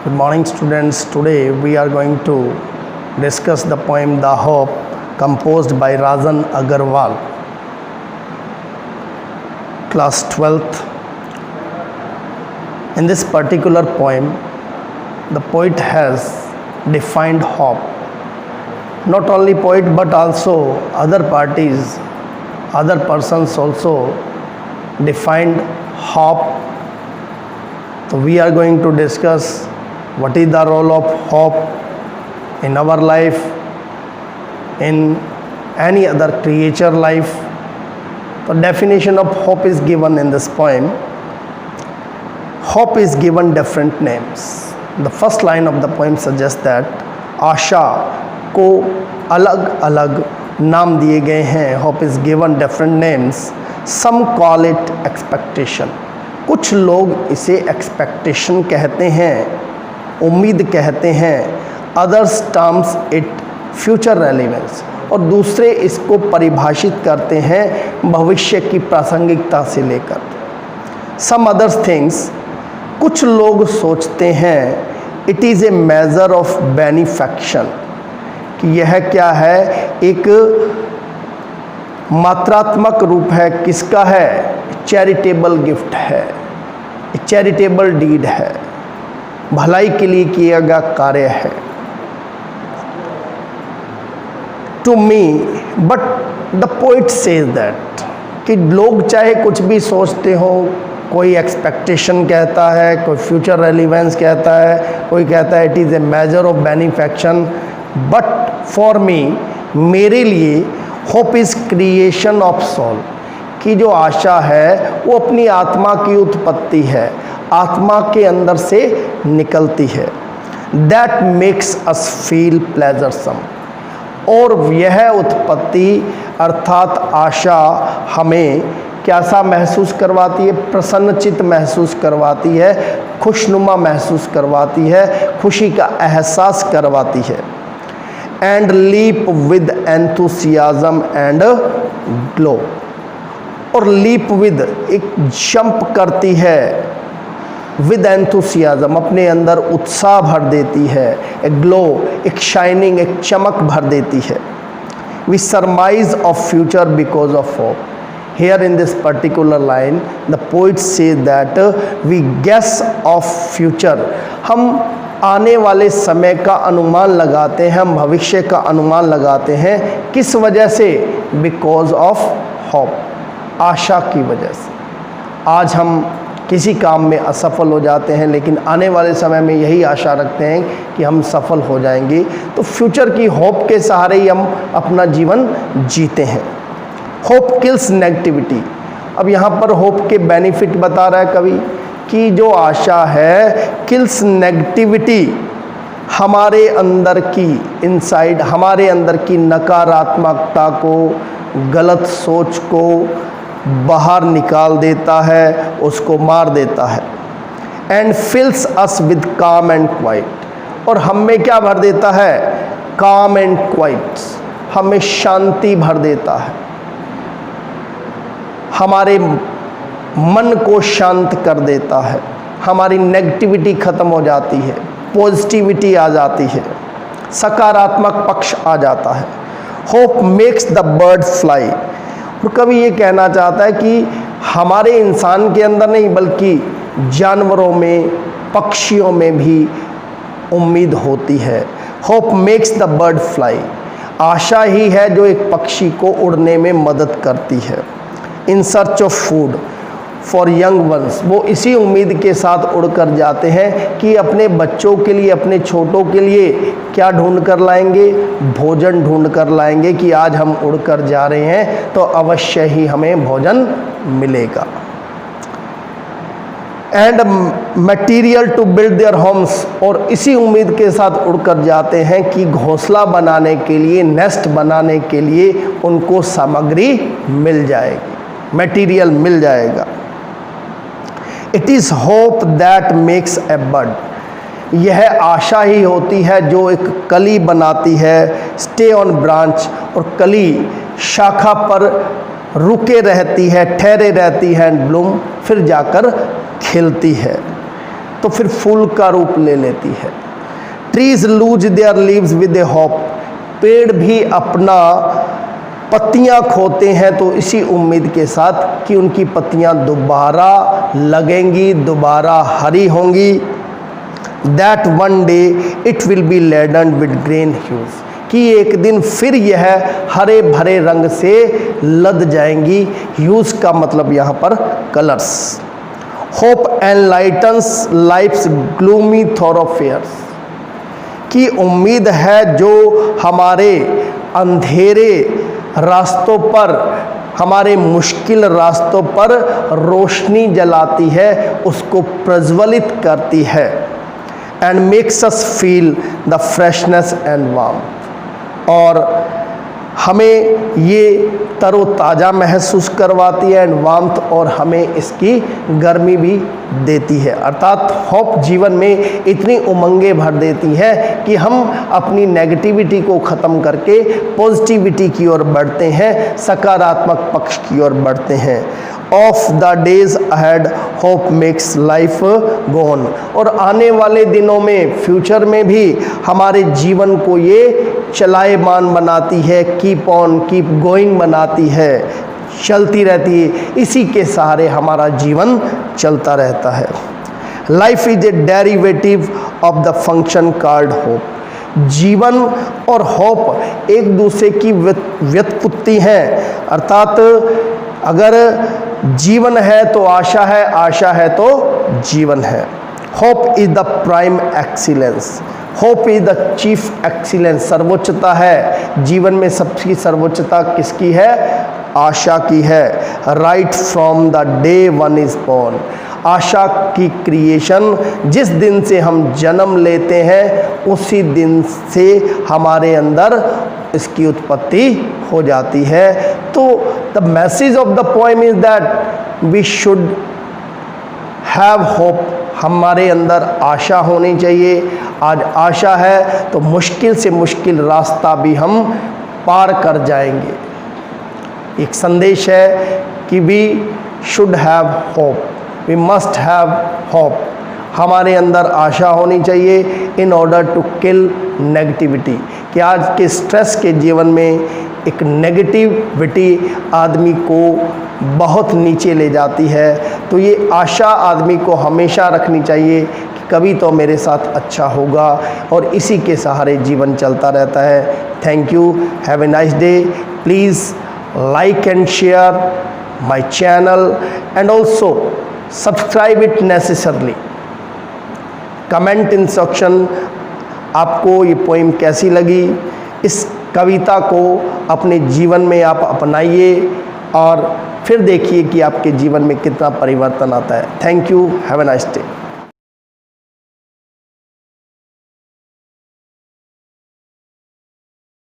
Good morning, students. Today we are going to discuss the poem The Hope, composed by Rajan Agarwal, class 12th. In this particular poem, the poet has defined hope. Not only poet but also other parties, other persons also defined hope. So we are going to discuss what is the role of hope in our life, in any other creature life. The definition of hope is given in this poem. Hope is given different names. The first line of the poem suggests that आशा को अलग अलग नाम दिए गए हैं. Hope is given different names. Some call it expectation. कुछ लोग इसे expectation कहते हैं, उम्मीद कहते हैं. Others terms it future relevance. और दूसरे इसको परिभाषित करते हैं भविष्य की प्रासंगिकता से लेकर. Some other things, कुछ लोग सोचते हैं it is a measure of benefaction, कि यह क्या है, एक मात्रात्मक रूप है. किसका है? चैरिटेबल गिफ्ट है, चैरिटेबल डीड है, भलाई के लिए किया गया कार्य है. To me but the poet says that, कि लोग चाहे कुछ भी सोचते हो, कोई एक्सपेक्टेशन कहता है, कोई फ्यूचर रेलिवेंस कहता है, कोई कहता है it is a measure of benefaction, but for me, मेरे लिए hope is creation of soul, कि जो आशा है वो अपनी आत्मा की उत्पत्ति है, आत्मा के अंदर से निकलती है. दैट मेक्स अस फील प्लेजरसम, और यह उत्पत्ति अर्थात आशा हमें कैसा महसूस करवाती है? प्रसन्नचित महसूस करवाती है, खुशनुमा महसूस करवाती है, खुशी का एहसास करवाती है. And leap with enthusiasm and glow, और लीप विद एक जंप करती है, विद एंथुसियाज्म अपने अंदर उत्साह भर देती है, एक ग्लो, एक शाइनिंग, एक चमक भर देती है. We surmise of future because of hope. Here in this particular line, the poet says that we guess of future. हम आने वाले समय का अनुमान लगाते हैं, हम भविष्य का अनुमान लगाते हैं. किस वजह से? Because of hope, आशा की वजह से. आज हम किसी काम में असफल हो जाते हैं, लेकिन आने वाले समय में यही आशा रखते हैं कि हम सफल हो जाएंगे. तो फ्यूचर की होप के सहारे ही हम अपना जीवन जीते हैं. Hope kills negativity. अब यहाँ पर होप के बेनिफिट बता रहा है कवि, कि जो आशा है किल्स नेगेटिविटी, हमारे अंदर की इनसाइड, हमारे अंदर की नकारात्मकता को, गलत सोच को बाहर निकाल देता है, उसको मार देता है. एंड फिल्स अस विद काम एंड क्वाइट, और हम में क्या भर देता है? काम एंड क्वाइट, हमें शांति भर देता है, हमारे मन को शांत कर देता है, हमारी नेगेटिविटी ख़त्म हो जाती है, पॉजिटिविटी आ जाती है, सकारात्मक पक्ष आ जाता है. Hope makes the bird fly. और कभी ये कहना चाहता है कि हमारे इंसान के अंदर नहीं, बल्कि जानवरों में, पक्षियों में भी उम्मीद होती है. Hope makes the bird fly. आशा ही है जो एक पक्षी को उड़ने में मदद करती है. In search of food for young ones, वो इसी उम्मीद के साथ उड़ कर जाते हैं कि अपने बच्चों के लिए, अपने छोटों के लिए क्या ढूंढ कर लाएंगे? भोजन ढूंढ कर लाएंगे, कि आज हम उड़ कर जा रहे हैं तो अवश्य ही हमें भोजन मिलेगा. And material to build their homes, और इसी उम्मीद के साथ उड़कर जाते हैं कि घोंसला बनाने के लिए, नेस्ट बनाने के लिए उनको सामग्री मिल जाएगी, मटीरियल मिल जाएगा. It is hope that makes a bud. यह आशा ही होती है जो एक कली बनाती है. स्टे ऑन ब्रांच, और कली शाखा पर रुके रहती है, ठहरे रहती है, एंड ब्लूम, फिर जाकर खिलती है. तो फिर फूल का रूप ले लेती है। Trees lose their leaves with a hope, पेड़ भी अपना पत्तियां खोते हैं तो इसी उम्मीद के साथ कि उनकी पत्तियां दोबारा लगेंगी, दोबारा हरी होंगी। That one day it will be laden with green hues, कि एक दिन फिर यह हरे भरे रंग से लद जाएंगी। ह्यूज का मतलब यहाँ पर कलर्स। होप एनलाइटन्स लाइफ्स ग्लूमी थॉरोफेयर्स, की उम्मीद है जो हमारे अंधेरे रास्तों पर, हमारे मुश्किल रास्तों पर रोशनी जलाती है, उसको प्रज्वलित करती है। And makes us feel the freshness and warmth, और हमें ये तरोताज़ा महसूस करवाती है एंड वार्मथ, और हमें इसकी गर्मी भी देती है। अर्थात होप जीवन में इतनी उमंगें भर देती है कि हम अपनी नेगेटिविटी को ख़त्म करके पॉजिटिविटी की ओर बढ़ते हैं, सकारात्मक पक्ष की ओर बढ़ते हैं। Of the days ahead hope makes life go on, और आने वाले दिनों में, फ्यूचर में भी हमारे जीवन को ये चलाएमान बनाती है, कीप ऑन कीप गोइंग बनाती है, चलती रहती है। इसी के सहारे हमारा जीवन चलता रहता है। Life is a derivative of the function called hope, जीवन और होप एक दूसरे की व्युत्पत्ति हैं। अर्थात अगर जीवन है तो आशा है, आशा है तो जीवन है। Hope is the prime excellence, hope is the chief excellence, सर्वोच्चता है। जीवन में सबकी सर्वोच्चता किसकी है? आशा की है। Right from the day one is born, आशा की क्रिएशन, जिस दिन से हम जन्म लेते हैं उसी दिन से हमारे अंदर इसकी उत्पत्ति हो जाती है। तो the message of the poem is that we should have hope, हमारे अंदर आशा होनी चाहिए। आज आशा है तो मुश्किल से मुश्किल रास्ता भी हम पार कर जाएंगे। एक संदेश है कि we should have hope, we must have hope, हमारे अंदर आशा होनी चाहिए in order to kill negativity. कि आज के स्ट्रेस के जीवन में एक नेगेटिविटी आदमी को बहुत नीचे ले जाती है, तो ये आशा आदमी को हमेशा रखनी चाहिए कि कभी तो मेरे साथ अच्छा होगा, और इसी के सहारे जीवन चलता रहता है। Thank you, have a nice day. Please like and share my channel and also subscribe it necessarily. comment in section आपको ये पोइम कैसी लगी। इस कविता को अपने जीवन में आप अपनाइए और फिर देखिए कि आपके जीवन में कितना परिवर्तन आता है। Thank you, have a nice day.